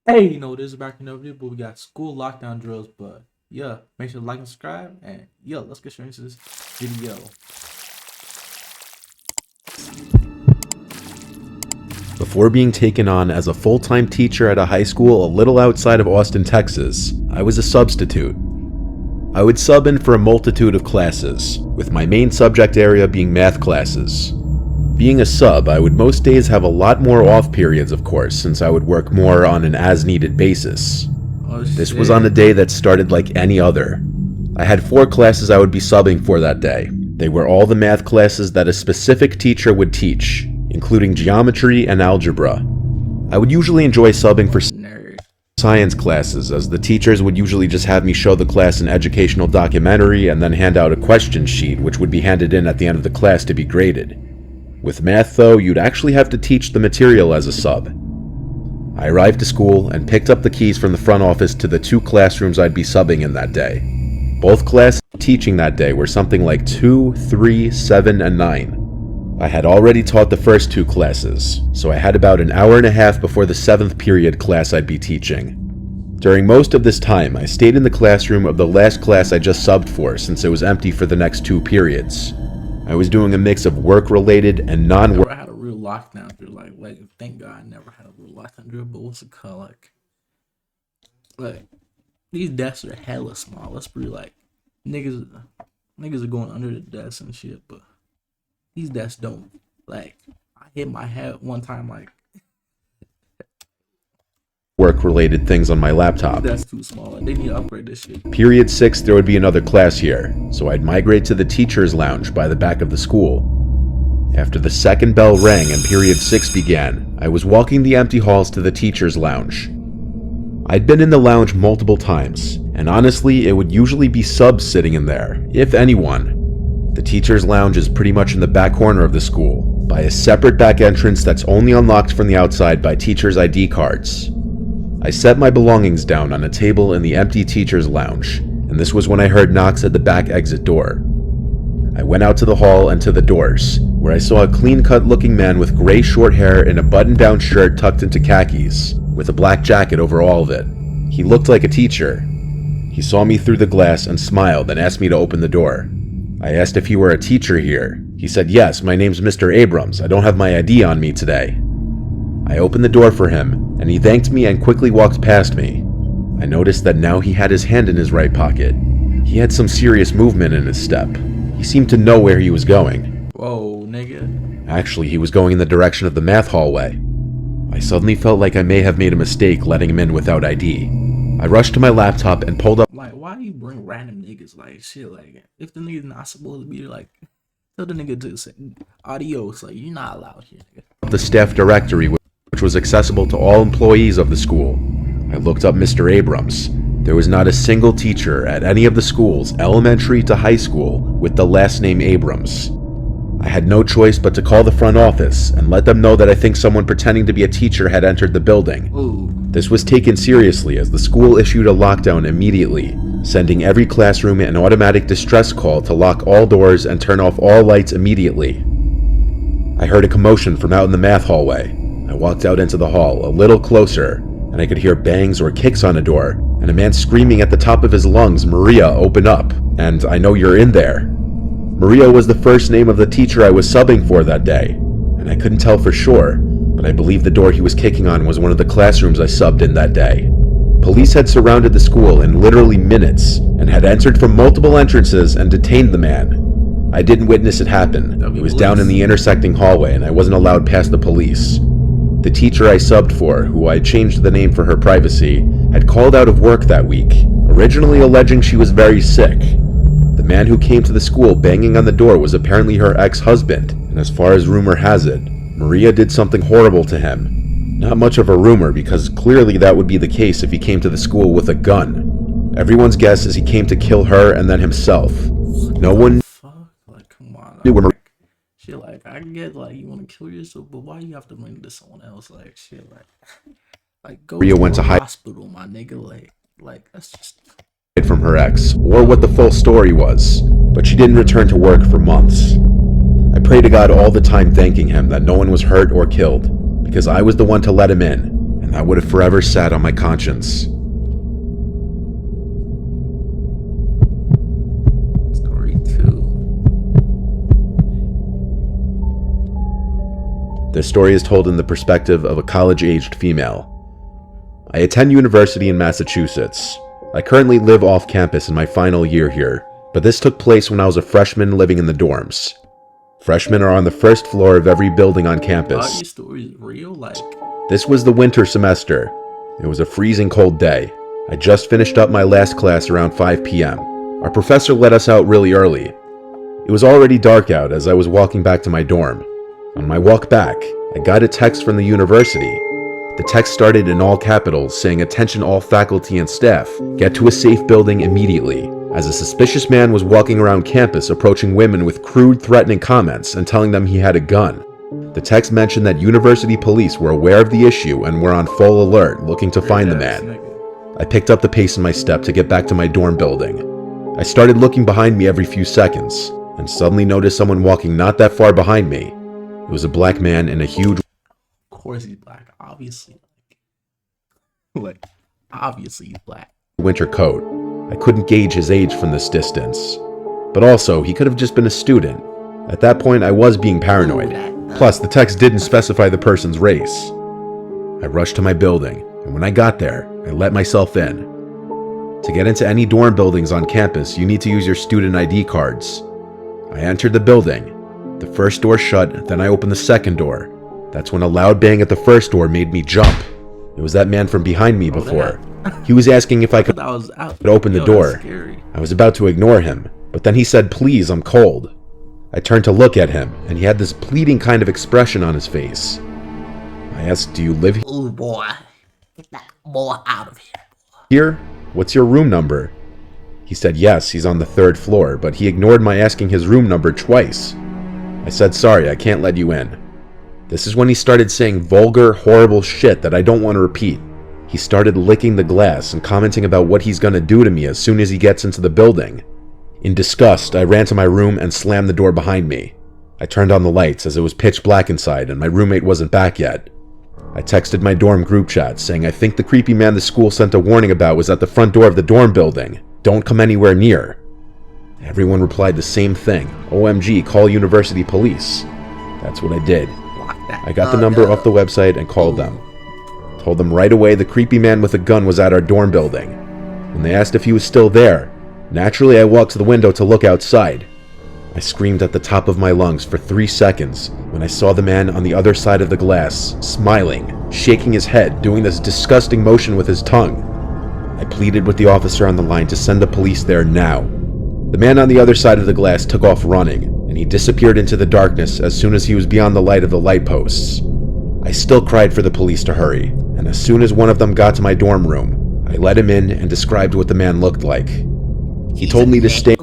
Hey, this is back in the video, but we got school lockdown drills. But yeah, make sure to like and subscribe. And yeah, let's get straight into this video. Before being taken on as a full-time teacher at a high school a little outside of Austin, Texas, I was a substitute. I would sub in for a multitude of classes, with my main subject area being math classes. Being a sub, I would most days have a lot more off periods, of course, since I would work more on an as-needed basis. This was on a day that started like any other. I had 4 classes I would be subbing for that day. They were all the math classes that a specific teacher would teach, including geometry and algebra. I would usually enjoy subbing for science classes, as the teachers would usually just have me show the class an educational documentary and then hand out a question sheet which would be handed in at the end of the class to be graded. With math though, you'd actually have to teach the material as a sub. I arrived to school and picked up the keys from the front office to the 2 classrooms I'd be subbing in that day. Both classes teaching that day were something like 2, 3, 7, and 9. I had already taught the first 2 classes, so I had about an hour and a half before the 7th period class I'd be teaching. During most of this time, I stayed in the classroom of the last class I just subbed for since it was empty for the next 2 periods. I was doing a mix of work-related and non-work. I had a real lockdown drill. Like, thank God I never had a real lockdown drill. But what's it called? Like these desks are hella small. Let's be like, niggas are going under the desks and shit. But these desks don't. Like, I hit my head one time. Like, Work-related things on my laptop. That's too small. Like, they need to upgrade this shit. Period 6, there would be another class here, so I'd migrate to the teacher's lounge by the back of the school. After the second bell rang and period 6 began, I was walking the empty halls to the teacher's lounge. I'd been in the lounge multiple times, and honestly, it would usually be subs sitting in there, if anyone. The teacher's lounge is pretty much in the back corner of the school, by a separate back entrance that's only unlocked from the outside by teachers' ID cards. I set my belongings down on a table in the empty teacher's lounge, and this was when I heard knocks at the back exit door. I went out to the hall and to the doors, where I saw a clean-cut looking man with gray short hair and a button-down shirt tucked into khakis, with a black jacket over all of it. He looked like a teacher. He saw me through the glass and smiled and asked me to open the door. I asked if he were a teacher here. He said, "Yes, my name's Mr. Abrams. I don't have my ID on me today." I opened the door for him, and he thanked me and quickly walked past me. I noticed that now he had his hand in his right pocket. He had some serious movement in his step. He seemed to know where he was going. Whoa, nigga. Actually, he was going in the direction of the math hallway. I suddenly felt like I may have made a mistake letting him in without ID. I rushed to my laptop and pulled up. Like, why do you bring random niggas? Like, shit, like, if the nigga's not supposed to be, like, tell the nigga to say adios. Like, you're not allowed here, nigga. The staff directory, which was accessible to all employees of the school. I looked up Mr. Abrams. There was not a single teacher at any of the schools, elementary to high school, with the last name Abrams. I had no choice but to call the front office and let them know that I think someone pretending to be a teacher had entered the building. Ooh. This was taken seriously as the school issued a lockdown immediately, sending every classroom an automatic distress call to lock all doors and turn off all lights immediately. I heard a commotion from out in the math hallway. I walked out into the hall, a little closer, and I could hear bangs or kicks on a door, and a man screaming at the top of his lungs, "Maria, open up, and I know you're in there." Maria was the first name of the teacher I was subbing for that day, and I couldn't tell for sure, but I believe the door he was kicking on was one of the classrooms I subbed in that day. Police had surrounded the school in literally minutes, and had entered from multiple entrances and detained the man. I didn't witness it happen. It was down in the intersecting hallway, and I wasn't allowed past the police. The teacher I subbed for, who I changed the name for her privacy, had called out of work that week, originally alleging she was very sick. The man who came to the school banging on the door was apparently her ex-husband, and as far as rumor has it, Maria did something horrible to him. Not much of a rumor, because clearly that would be the case if he came to the school with a gun. Everyone's guess is he came to kill her and then himself. No one Like, come on. knew where Maria. Shit, like, I get, like, you want to kill yourself, but why you have to bring it to someone else? Like, shit, like go Maria to went a to hospital, my nigga. Like, that's just... From her ex, or what the full story was, but she didn't return to work for months. I pray to God all the time thanking him that no one was hurt or killed, because I was the one to let him in, and that would have forever sat on my conscience. Story 2. This story is told in the perspective of a college-aged female. I attend university in Massachusetts. I currently live off campus in my final year here, but this took place when I was a freshman living in the dorms. Freshmen are on the first floor of every building on Are campus. these stories real? Like, This was the winter semester. It was a freezing cold day. I just finished up my last class around 5 p.m. Our professor let us out really early. It was already dark out as I was walking back to my dorm. On my walk back, I got a text from the university. The text started in all capitals saying, "Attention all faculty and staff, get to a safe building immediately," as a suspicious man was walking around campus approaching women with crude, threatening comments and telling them he had a gun. The text mentioned that university police were aware of the issue and were on full alert looking to find the man. I picked up the pace in my step to get back to my dorm building. I started looking behind me every few seconds and suddenly noticed someone walking not that far behind me. It was a black man in a huge of course he's black. Obviously. Like, obviously he's black. winter coat. I couldn't gauge his age from this distance. But also, he could have just been a student. At that point, I was being paranoid. Plus, the text didn't specify the person's race. I rushed to my building, and when I got there, I let myself in. To get into any dorm buildings on campus, you need to use your student ID cards. I entered the building. The first door shut, then I opened the second door. That's when a loud bang at the first door made me jump. It was that man from behind me before. He was asking if I could open the door. I was about to ignore him, but then he said, "Please, I'm cold." I turned to look at him, and he had this pleading kind of expression on his face. I asked, "Do you live Oh boy, get that boy out of here. here? What's your room number?" He said yes, he's on the 3rd floor, but he ignored my asking his room number twice. I said, "Sorry, I can't let you in." This is when he started saying vulgar, horrible shit that I don't want to repeat. He started licking the glass and commenting about what he's gonna do to me as soon as he gets into the building. In disgust, I ran to my room and slammed the door behind me. I turned on the lights as it was pitch black inside and my roommate wasn't back yet. I texted my dorm group chat saying I think the creepy man the school sent a warning about was at the front door of the dorm building. Don't come anywhere near. Everyone replied the same thing. OMG, call university police. That's what I did. I got the number off the website and called them. Told them right away the creepy man with a gun was at our dorm building. When they asked if he was still there, naturally I walked to the window to look outside. I screamed at the top of my lungs for 3 seconds when I saw the man on the other side of the glass, smiling, shaking his head, doing this disgusting motion with his tongue. I pleaded with the officer on the line to send the police there now. The man on the other side of the glass took off running, and he disappeared into the darkness as soon as he was beyond the light of the light posts. I still cried for the police to hurry, and as soon as one of them got to my dorm room, I let him in and described what the man looked like. He told me to stay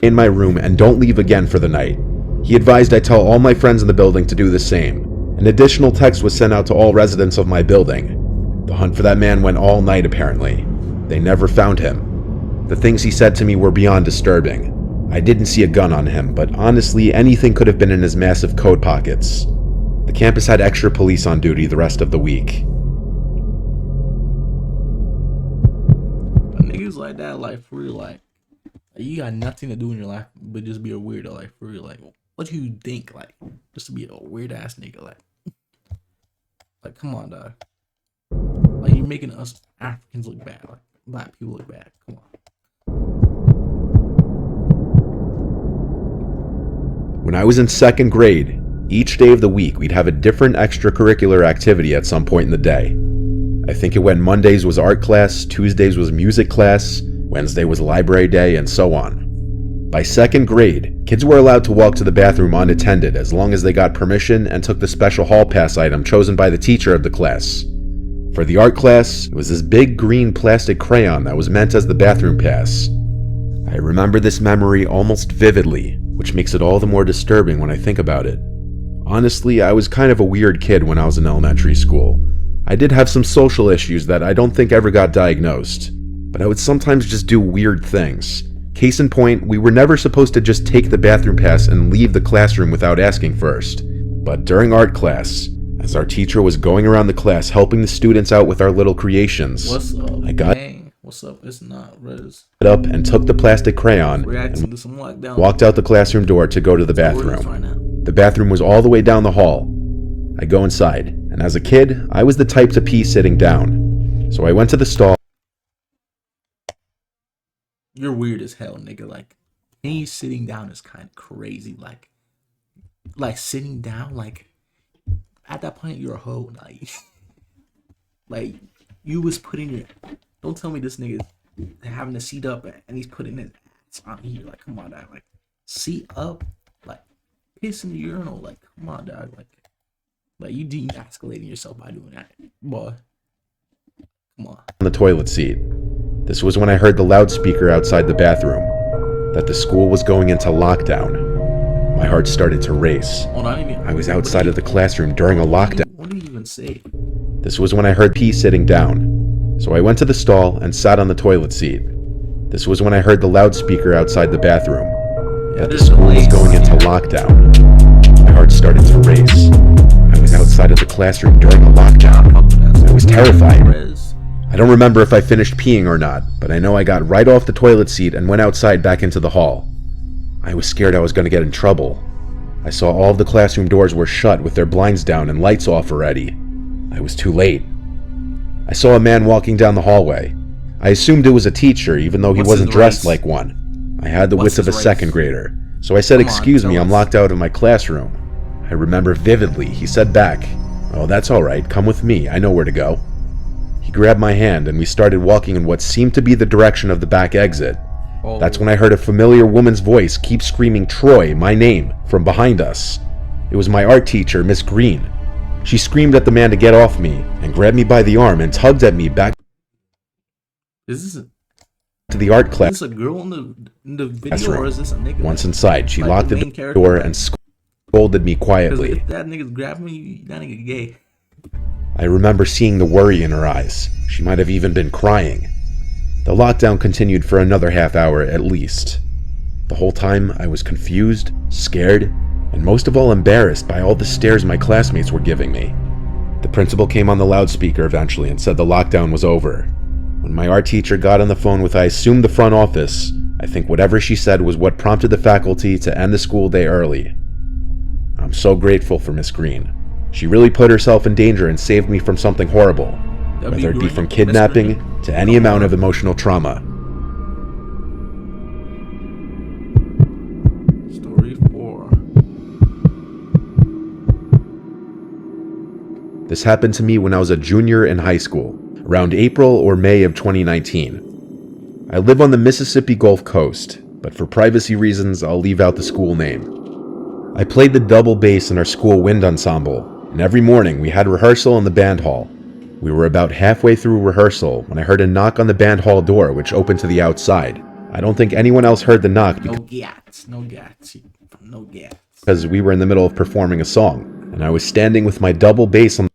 in my room and don't leave again for the night. He advised I tell all my friends in the building to do the same. An additional text was sent out to all residents of my building. The hunt for that man went all night apparently. They never found him. The things he said to me were beyond disturbing. I didn't see a gun on him, but honestly, anything could have been in his massive coat pockets. The campus had extra police on duty the rest of the week. Niggas like that, like, for real, like, you got nothing to do in your life but just be a weirdo, like, for real, like, what do you think, like, just to be a weird ass nigga, like, come on, dog. Like, you're making us Africans look bad, like, black people look bad, come on. When I was in 2nd grade, each day of the week we'd have a different extracurricular activity at some point in the day. I think it went Mondays was art class, Tuesdays was music class, Wednesday was library day, and so on. By 2nd grade, kids were allowed to walk to the bathroom unattended as long as they got permission and took the special hall pass item chosen by the teacher of the class. For the art class, it was this big green plastic crayon that was meant as the bathroom pass. I remember this memory almost vividly, which makes it all the more disturbing when I think about it. Honestly, I was kind of a weird kid when I was in elementary school. I did have some social issues that I don't think ever got diagnosed, but I would sometimes just do weird things. Case in point, we were never supposed to just take the bathroom pass and leave the classroom without asking first. But during art class, as our teacher was going around the class helping the students out with our little creations. What's up? I got What's up? It's not Riz. up and took the plastic crayon Reacting to some lockdown. walked out the classroom door to go to the bathroom. The bathroom was all the way down the hall. I go inside, and as a kid, I was the type to pee sitting down. So I went to the stall. You're weird as hell, nigga. Like, me sitting down is kind of crazy. Like sitting down, like, at that point, you're a hoe. Like you was putting your... Don't tell me this nigga is having a seat up and he's putting his ass on here. Like, come on, dog. Like, seat up, like, piss in the urinal. Like, come on, dog. Like you de-escalating yourself by doing that, boy. Come on. On the toilet seat. This was when I heard the loudspeaker outside the bathroom that the school was going into lockdown. My heart started to race. I was outside of the classroom during a lockdown. What do you even say? This was when I heard pee sitting down. So I went to the stall and sat on the toilet seat. This was when I heard the loudspeaker outside the bathroom that the school was going into lockdown. My heart started to race. I was outside of the classroom during a lockdown. I was terrified. I don't remember if I finished peeing or not, but I know I got right off the toilet seat and went outside back into the hall. I was scared I was going to get in trouble. I saw all of the classroom doors were shut with their blinds down and lights off already. I was too late. I saw a man walking down the hallway. I assumed it was a teacher, even though he wasn't dressed like one. I had the wits of a second grader, so I said, "Excuse me, I'm locked out of my classroom." I remember vividly, he said back, "Oh, that's alright, come with me, I know where to go." He grabbed my hand and we started walking in what seemed to be the direction of the back exit. That's when I heard a familiar woman's voice keep screaming Troy, my name, from behind us. It was my art teacher, Miss Green. She screamed at the man to get off me and grabbed me by the arm and tugged at me back to the art class. Is this a girl in the video or is this a nigga? Once inside, she locked the door and scolded me quietly. If that nigga's grabbing me, that nigga gay. I remember seeing the worry in her eyes. She might have even been crying. The lockdown continued for another half hour at least. The whole time I was confused, scared, and most of all embarrassed by all the stares my classmates were giving me. The principal came on the loudspeaker eventually and said the lockdown was over. When my art teacher got on the phone with, I assumed, the front office, I think whatever she said was what prompted the faculty to end the school day early. I'm so grateful for Miss Green. She really put herself in danger and saved me from something horrible, whether it be from kidnapping to any amount of emotional trauma. Story 4. This happened to me when I was a junior in high school, around April or May of 2019. I live on the Mississippi Gulf Coast, but for privacy reasons, I'll leave out the school name. I played the double bass in our school wind ensemble, and every morning we had rehearsal in the band hall. We were about halfway through rehearsal when I heard a knock on the band hall door, which opened to the outside. I don't think anyone else heard the knock No gats. because we were in the middle of performing a song, and I was standing with my double bass on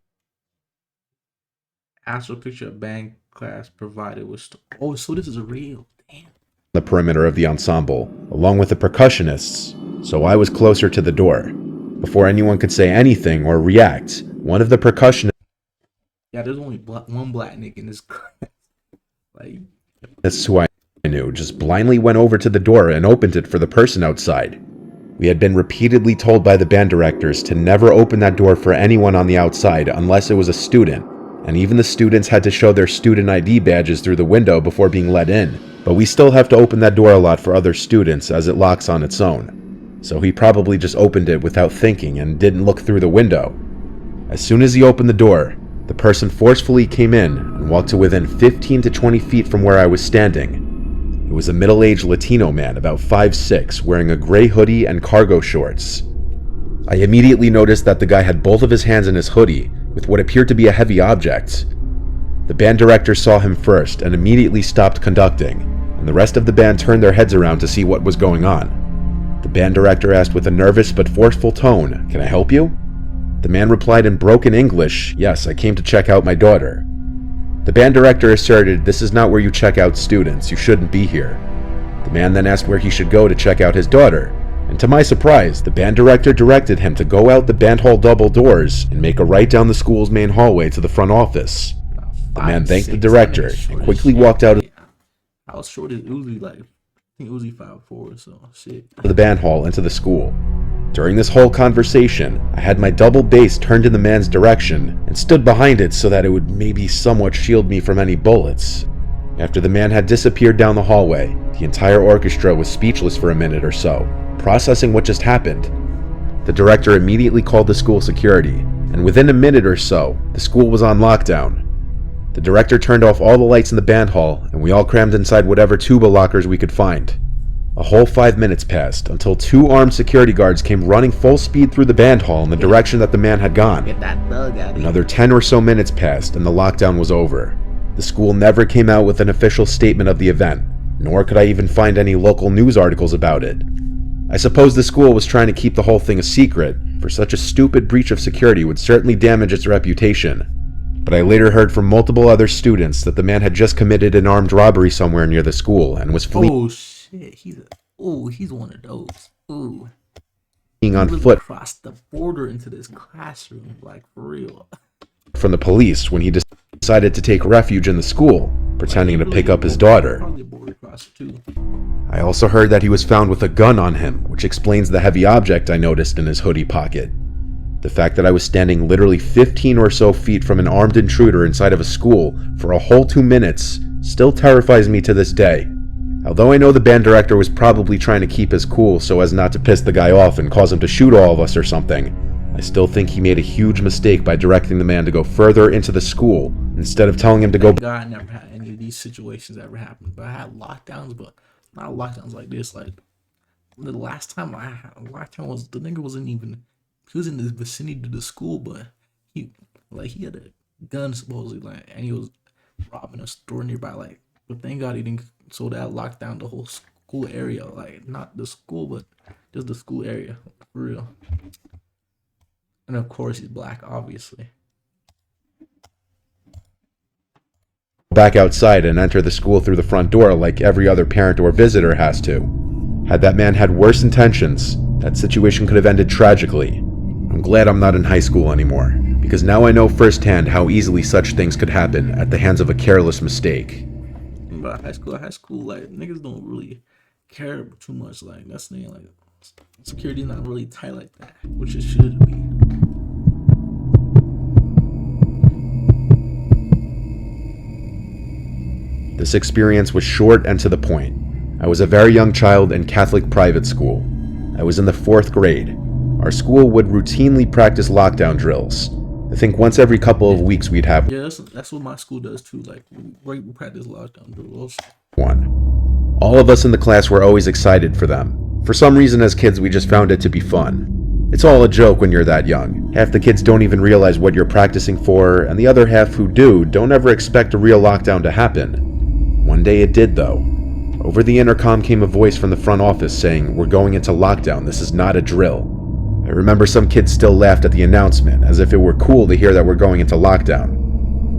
Astral picture of band class provided was... Oh, so this is real. Damn. the perimeter of the ensemble, along with the percussionists, so I was closer to the door. Before anyone could say anything or react, one of the percussionists... Yeah, there's only one black nigga in this class. Like... That's who I knew, just blindly went over to the door and opened it for the person outside. We had been repeatedly told by the band directors to never open that door for anyone on the outside unless it was a student, and even the students had to show their student ID badges through the window before being let in. But we still have to open that door a lot for other students as it locks on its own. So he probably just opened it without thinking and didn't look through the window. As soon as he opened the door, the person forcefully came in and walked to within 15 to 20 feet from where I was standing. It was a middle-aged Latino man, about 5'6", wearing a gray hoodie and cargo shorts. I immediately noticed that the guy had both of his hands in his hoodie, with what appeared to be a heavy object. The band director saw him first and immediately stopped conducting, and the rest of the band turned their heads around to see what was going on. The band director asked with a nervous but forceful tone, "Can I help you?" The man replied in broken English, "Yes, I came to check out my daughter." The band director asserted, "This is not where you check out students, you shouldn't be here." The man then asked where he should go to check out his daughter, And to my surprise, the band director directed him to go out the band hall double doors and make a right down the school's main hallway to the front office. The man thanked the director and quickly walked out of I was short as Uzi, like, I think Uzi 5'4", so shit. the band hall into the school. During this whole conversation, I had my double bass turned in the man's direction and stood behind it so that it would maybe somewhat shield me from any bullets. After the man had disappeared down the hallway, the entire orchestra was speechless for a minute or so, processing what just happened. The director immediately called the school security, and within a minute or so, the school was on lockdown. The director turned off all the lights in the band hall, and we all crammed inside whatever tuba lockers we could find. A whole 5 minutes passed until 2 armed security guards came running full speed through the band hall in the direction that the man had gone. Get that bug out of here. Another 10 or so minutes passed and the lockdown was over. The school never came out with an official statement of the event, nor could I even find any local news articles about it. I suppose the school was trying to keep the whole thing a secret, for such a stupid breach of security would certainly damage its reputation. But I later heard from multiple other students that the man had just committed an armed robbery somewhere near the school and was fleeing Oh shit, he's one of those. Ooh. on He foot crossed the border into this classroom, like, for real. from the police when he decided to take refuge in the school, pretending to pick up his daughter. Probably a border crosser too. I also heard that he was found with a gun on him, which explains the heavy object I noticed in his hoodie pocket. The fact that I was standing literally 15 or so feet from an armed intruder inside of a school for a whole 2 minutes still terrifies me to this day. Although I know the band director was probably trying to keep his cool so as not to piss the guy off and cause him to shoot all of us or something, I still think he made a huge mistake by directing the man to go further into the school instead of telling him to go. Thank God I never had any of these situations ever happen. But I had lockdowns, but not lockdowns like this. Like, the last time I had a lockdown was, the nigga wasn't even, he was in the vicinity of the school, but he had a gun supposedly, like, and he was robbing a store nearby, like, but thank God he didn't, so that locked down the whole school area, like, not the school, but just the school area, for real. And of course he's black, obviously. Back outside and enter the school through the front door like every other parent or visitor has to. Had that man had worse intentions, that situation could have ended tragically. I'm glad I'm not in high school anymore, because now I know firsthand how easily such things could happen at the hands of a careless mistake. But high school, like, niggas don't really care too much. Like, that's the thing, like, security not really tight like that, which it should be. This experience was short and to the point. I was a very young child in Catholic private school. I was in the 4th grade. Our school would routinely practice lockdown drills. I think once every couple of weeks we'd have Yeah, that's what my school does too. Like, we practice lockdown drills. one. All of us in the class were always excited for them. For some reason as kids we just found it to be fun. It's all a joke when you're that young. Half the kids don't even realize what you're practicing for, and the other half who do don't ever expect a real lockdown to happen. One day it did though. Over the intercom came a voice from the front office saying, "We're going into lockdown, this is not a drill." I remember some kids still laughed at the announcement, as if it were cool to hear that we're going into lockdown.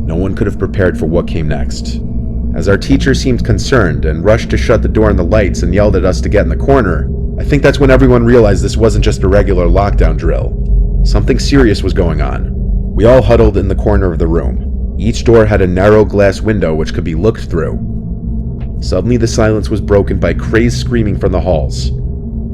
No one could have prepared for what came next. As our teacher seemed concerned and rushed to shut the door and the lights and yelled at us to get in the corner, I think that's when everyone realized this wasn't just a regular lockdown drill. Something serious was going on. We all huddled in the corner of the room. Each door had a narrow glass window which could be looked through. Suddenly the silence was broken by crazed screaming from the halls.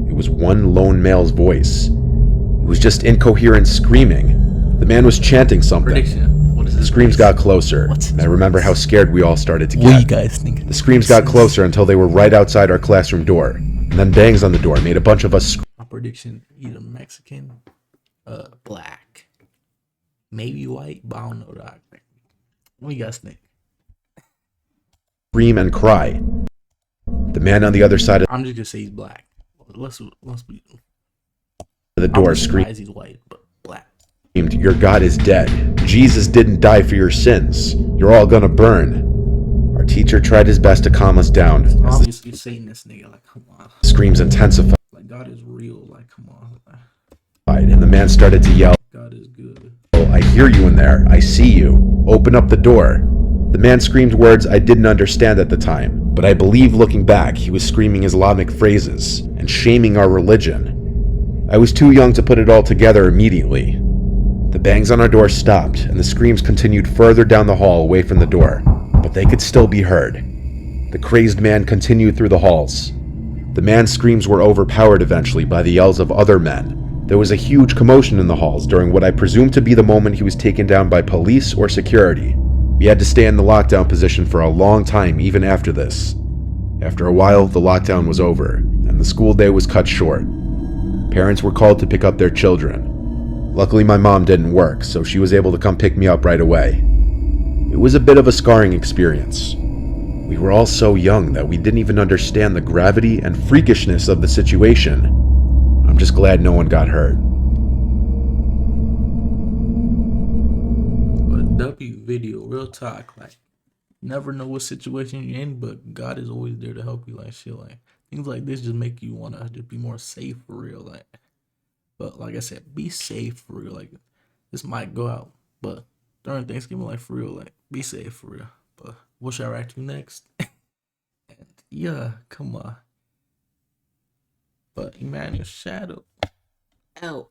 It was one lone male's voice. It was just incoherent screaming. The man was chanting something. Prediction. What is The this? screams got closer, What's and I remember how scared we all started to What do you get. guys think? The screams got closer until they were right outside our classroom door, and then bangs on the door made a bunch of us My prediction: either Mexican, black, maybe white, but I don't know, dog. What do you guys think? scream and cry. The man on the other side of I'm just gonna say he's black. Let's be. the door I'm screamed, surprised he's white, but black. "Your God is dead. Jesus didn't die for your sins. You're all gonna burn." Our teacher tried his best to calm us down as the Obviously, Satanist nigga. Like, come on. screams intensified, Like, God is real. Like, come on. and the man started to yell, God is good. "Oh, I hear you in there. I see you. Open up the door." The man screamed words I didn't understand at the time, but I believe looking back, he was screaming Islamic phrases and shaming our religion. I was too young to put it all together immediately. The bangs on our door stopped, and the screams continued further down the hall away from the door, but they could still be heard. The crazed man continued through the halls. The man's screams were overpowered eventually by the yells of other men. There was a huge commotion in the halls during what I presume to be the moment he was taken down by police or security. We had to stay in the lockdown position for a long time even after this. After a while, the lockdown was over, and the school day was cut short. Parents were called to pick up their children. Luckily, my mom didn't work, so she was able to come pick me up right away. It was a bit of a scarring experience. We were all so young that we didn't even understand the gravity and freakishness of the situation. I'm just glad no one got hurt. W video, real talk. Like, never know what situation you're in, but God is always there to help you. Like shit, like things like this just make you wanna just be more safe for real. Like, but like I said, be safe for real. Like, this might go out, but during Thanksgiving, like for real, like be safe for real. But what should I react to next? And yeah, come on. But Emmanuel Shadow out.